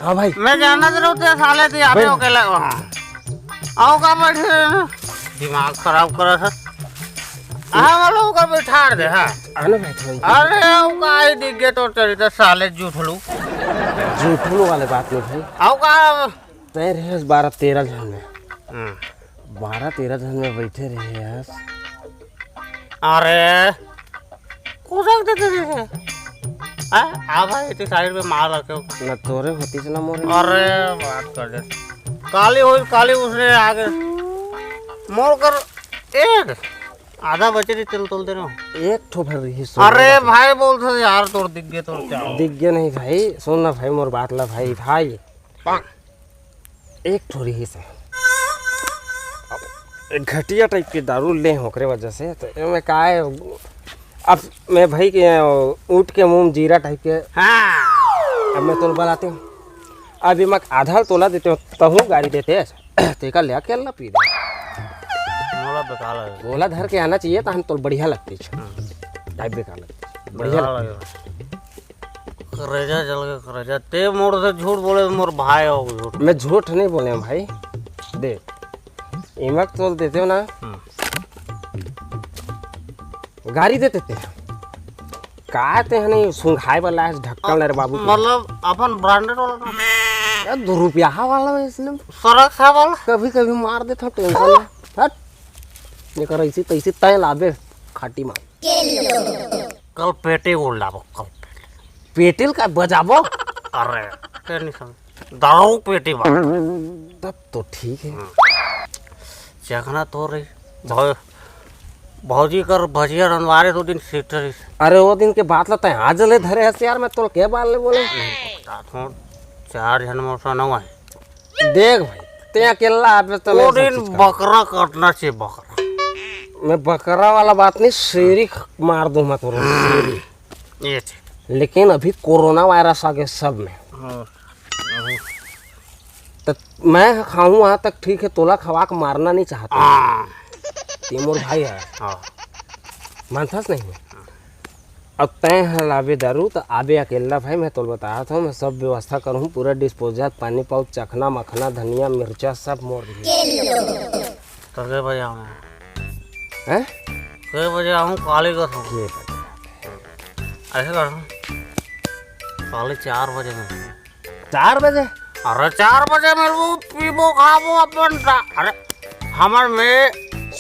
हाँ भाई मैं जानना तो रहते साले थे यहाँ पे अकेला आओ का बैठे दिमाग खराब करा था हाँ वालों का बैठा दे हाँ आना भाई अरे आओ का आई दिख गए तो तेरी तो साले झूठलू वाले बात नहीं भाई। आओ का तय रहे 12-13 जन में 12-13 जन में बैठे रहे यार। अरे कूदक देते थे आ भाई इतनी साइड पे मार रखे न तोरे होती से ना मोरे। अरे बात कर दे काली उसने आगे मोड़ कर एक आधा बचे थे चल दे रहा एक ठो भर रही अरे भाई बोलते यार तोड़ दिख गए तोड़ क्या दिख गया नहीं भाई। सुन ना भाई मोर बात ला भाई एक ठो रही से एक घटिया टाइप के दारू ले होकरे वजह से तो मैं का है अब मैं भाई के ऊँट के मुंह में जीरा टाइप के हाँ अब मैं तोल बनाती हूँ। अभी मैं आधा तोला देते हो तहूँ गाड़ी देते तेका ले के अल्लाह पी दे गोला धर के आना चाहिए तो हम तो बढ़िया लगती है टाइप बेकार लगती बढ़िया करेजा चल के करेजा ते मोड़ से झूठ बोले मोर भाई हो झूठ मैं झूठ नहीं बोले भाई दे इमक तोल देते हो ना गाड़ी देते थे कहते हैं नहीं सुंघाई वाला है ढक्कन रे बाबू मतलब अपन ब्रांडेड वाला 2 रुपया वाला इसने सड़क सा वाला कभी कभी मार देता टेंशन हट ये कर ऐसी तैसी तय लाबे खाटी मार कल पेटे गोल लाबो कल पेटिल का बजाबो अरे टेंशन दारू पेटी बा तब तो ठीक है चखना तो रही भौजी कर भजिया रनवारे 2 दिन सीटर अरे वो दिन के बात लता है आज ले धरे हस यार मैं तो के बाल ले बोले 4 जन मोसा न है देख भाई ते अकेला आबे तो वो दिन बकरा काटना चाहिए बकरा मैं बकरा वाला बात नहीं शेरी मार दूं मैं तोरो शेरी ये लेकिन अभी कोरोना वायरस आ गया सब में तो मैं खाऊं वहाँ तक ठीक है तोला खवा के मारना नहीं चाहता तीमूर भाई है मानथस नहीं है। अब तय है लाबे दारू तो आबे अकेला भाई मैं तो बताया था मैं सब व्यवस्था करूँ पूरा डिस्पोजल पानी पाउच चखना मखना धनिया मिर्चा सब मोड़ दिए तो के बजे आऊँ हैं के बजे आऊँ काली का ये ऐसे कर काली 4 बजे में 4 बजे अरे 4 बजे मिलबो पीबो खाबो अपन अरे हमार में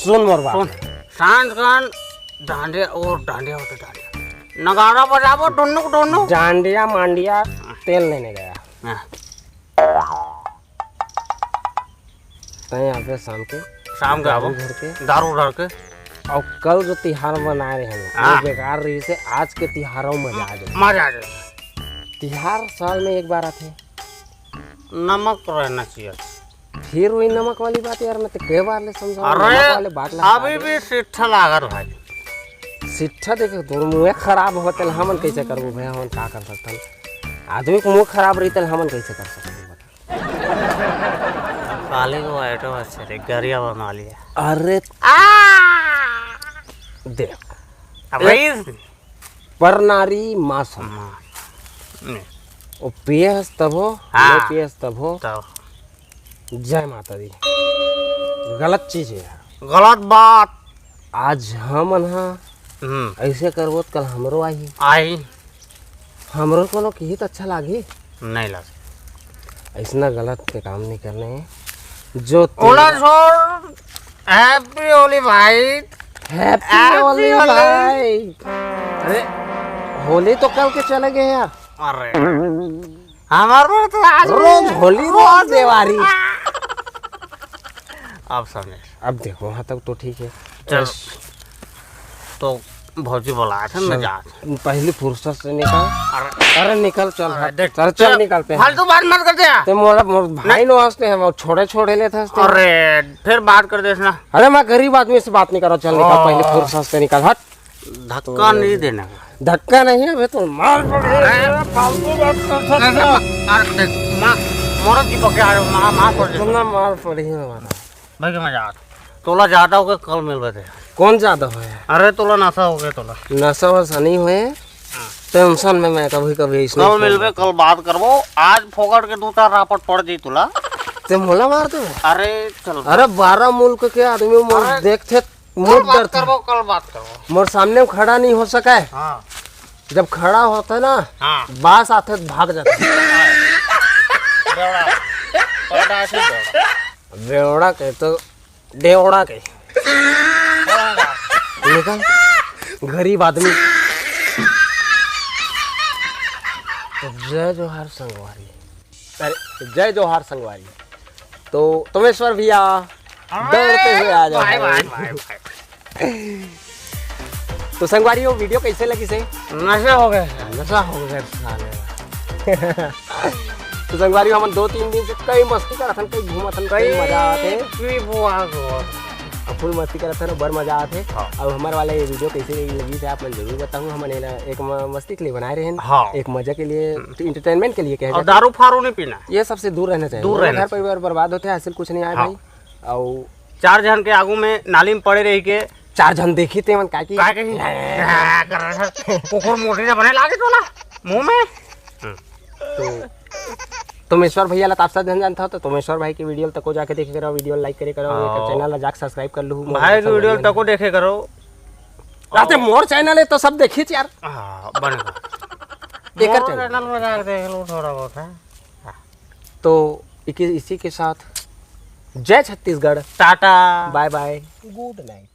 सुन मोर बात सुन सांझ कान डांडिया और डांडिया होते डांडिया नगाड़ा बजाबो दोनों जांडिया मांडिया तेल लेने गया तय यहाँ पे शाम के आवो घर के दारू धर के और कल जो तिहार मना रहे हैं वो बेकार रही से आज के तिहारों में मजा आ जाए। तिहार साल में एक बार आते नमक रहना चाहिए फिर वही नमक वाली बात यार मैं तो कई बार ले समझा अरे अभी भी सिट्ठा लागत भाई सिट्ठा देखे तो मुँह खराब होते हमन कैसे करबो भाई हमन का कर सकते आदमी को मुँह खराब रही तो हमन कैसे कर सकते काले को आइटम अच्छे थे गरिया बना लिया अरे देख भाई पर नारी मास ओ पियस तब हो पियस तब हो जय माता दी गलत चीज है गलत बात आज हम ऐसे करबो तो कल हमरो आई हमरो कोनो की तो अच्छा लागी नहीं लग ऐसा गलत के काम नहीं करने हैं जो ओला छोड़ हैप्पी होली भाई हैप्पी होली भाई। अरे होली तो कल के चले गए यार अरे हमारे तो आज रोज होली रोज देवारी आप समझे अब देखो वहाँ तक तो ठीक है चल तो भौजी बुलाया था मैं जा पहली फुर्सत से निकल अरे निकल चल चल निकलते हैं फालतू बात मत करते यार तो मोरा भाई नो हंसते हैं वो छोड़े लेते हंसते अरे फिर बात कर देना अरे मैं गरीब आदमी से बात नहीं कर रहा चल निकल पहले फुर्सत से निकल हट धक्का नहीं देना धक्का नहीं है तो मार फालतू बात कर मोरा की पके आ रहा मार पड़ सुनना मार पड़ी है भाई मैं जा तोला ज्यादा हो गया कल मिल रहे थे कौन ज्यादा है अरे तोला नशा हो गया तोला नशा वशा नहीं हुए टेंशन में मैं कभी कभी इसमें कल मिलबे, कल बात करबो। आज फोकट के 2-4 रापट पड़ जाई तुला। ते मोला मार दे। अरे चल, अरे 12 मुल्क के आदमी मोर अरे, देखते कल मुझ बात डरते करबो, कल बात करबो। मोर सामने में खड़ा नहीं हो सका है। हाँ जब खड़ा होता है ना हाँ, बास आते तो भाग जाता है। देवड़ा पलटा ऐसे देवड़ा। बेवड़ा के तो डेवड़ा के निकल गरीब आदमी। तो जय जोहार संगवारी। अरे जय जोहार संगवारी। तो तोमेश्वर भैया डरते हुए आ भाई भाई जाओ। भाई भाई, तो संगवारी वो वीडियो कैसे लगी से? नशा हो गए। नशा हो गया साले। तो संगवारी हम 2-3 दिन से कई मस्ती करत हन, कई घूमत हन, कई मजा आते। पी बुआ को फुल मस्ती करत हन, बड़ मजा आते। हाँ। अब हमारे वाला ये वीडियो कैसे लगी थे आप मैं जरूर बताऊँ। हमने एक मस्ती के लिए बनाए रहे हैं, हाँ। एक मजा के लिए, इंटरटेनमेंट के लिए कहे और जाते। दारू फारू नहीं पीना। ये सबसे दूर रहना चाहिए। दूर रहना घर परिवार बर्बाद होते हैं, हासिल कुछ नहीं आए हाँ। भाई। और 4 जन के आगू में नाली में पड़े रही के 4 जन देखी थे मन का काय कही कर रहा था। कुकुर मोटी से बने लागे तो ना मुंह में। तो तोमेश्वर भैया ला तापसा धन जानता हो तो तोमेश्वर भाई की वीडियो तक जाके देखे करो, वीडियो लाइक करे करो, हाँ। चैनल ला जाके सब्सक्राइब कर लूँ। भाई की वीडियो तको देखे करो। राते मोर चैनल है तो सब देखी यार। हाँ बनेगा। एकर चैनल चैनल में जाके देख लो थोड़ा बहुत है। तो इसी के साथ जय Chhattisgarh, tata bye bye, good night.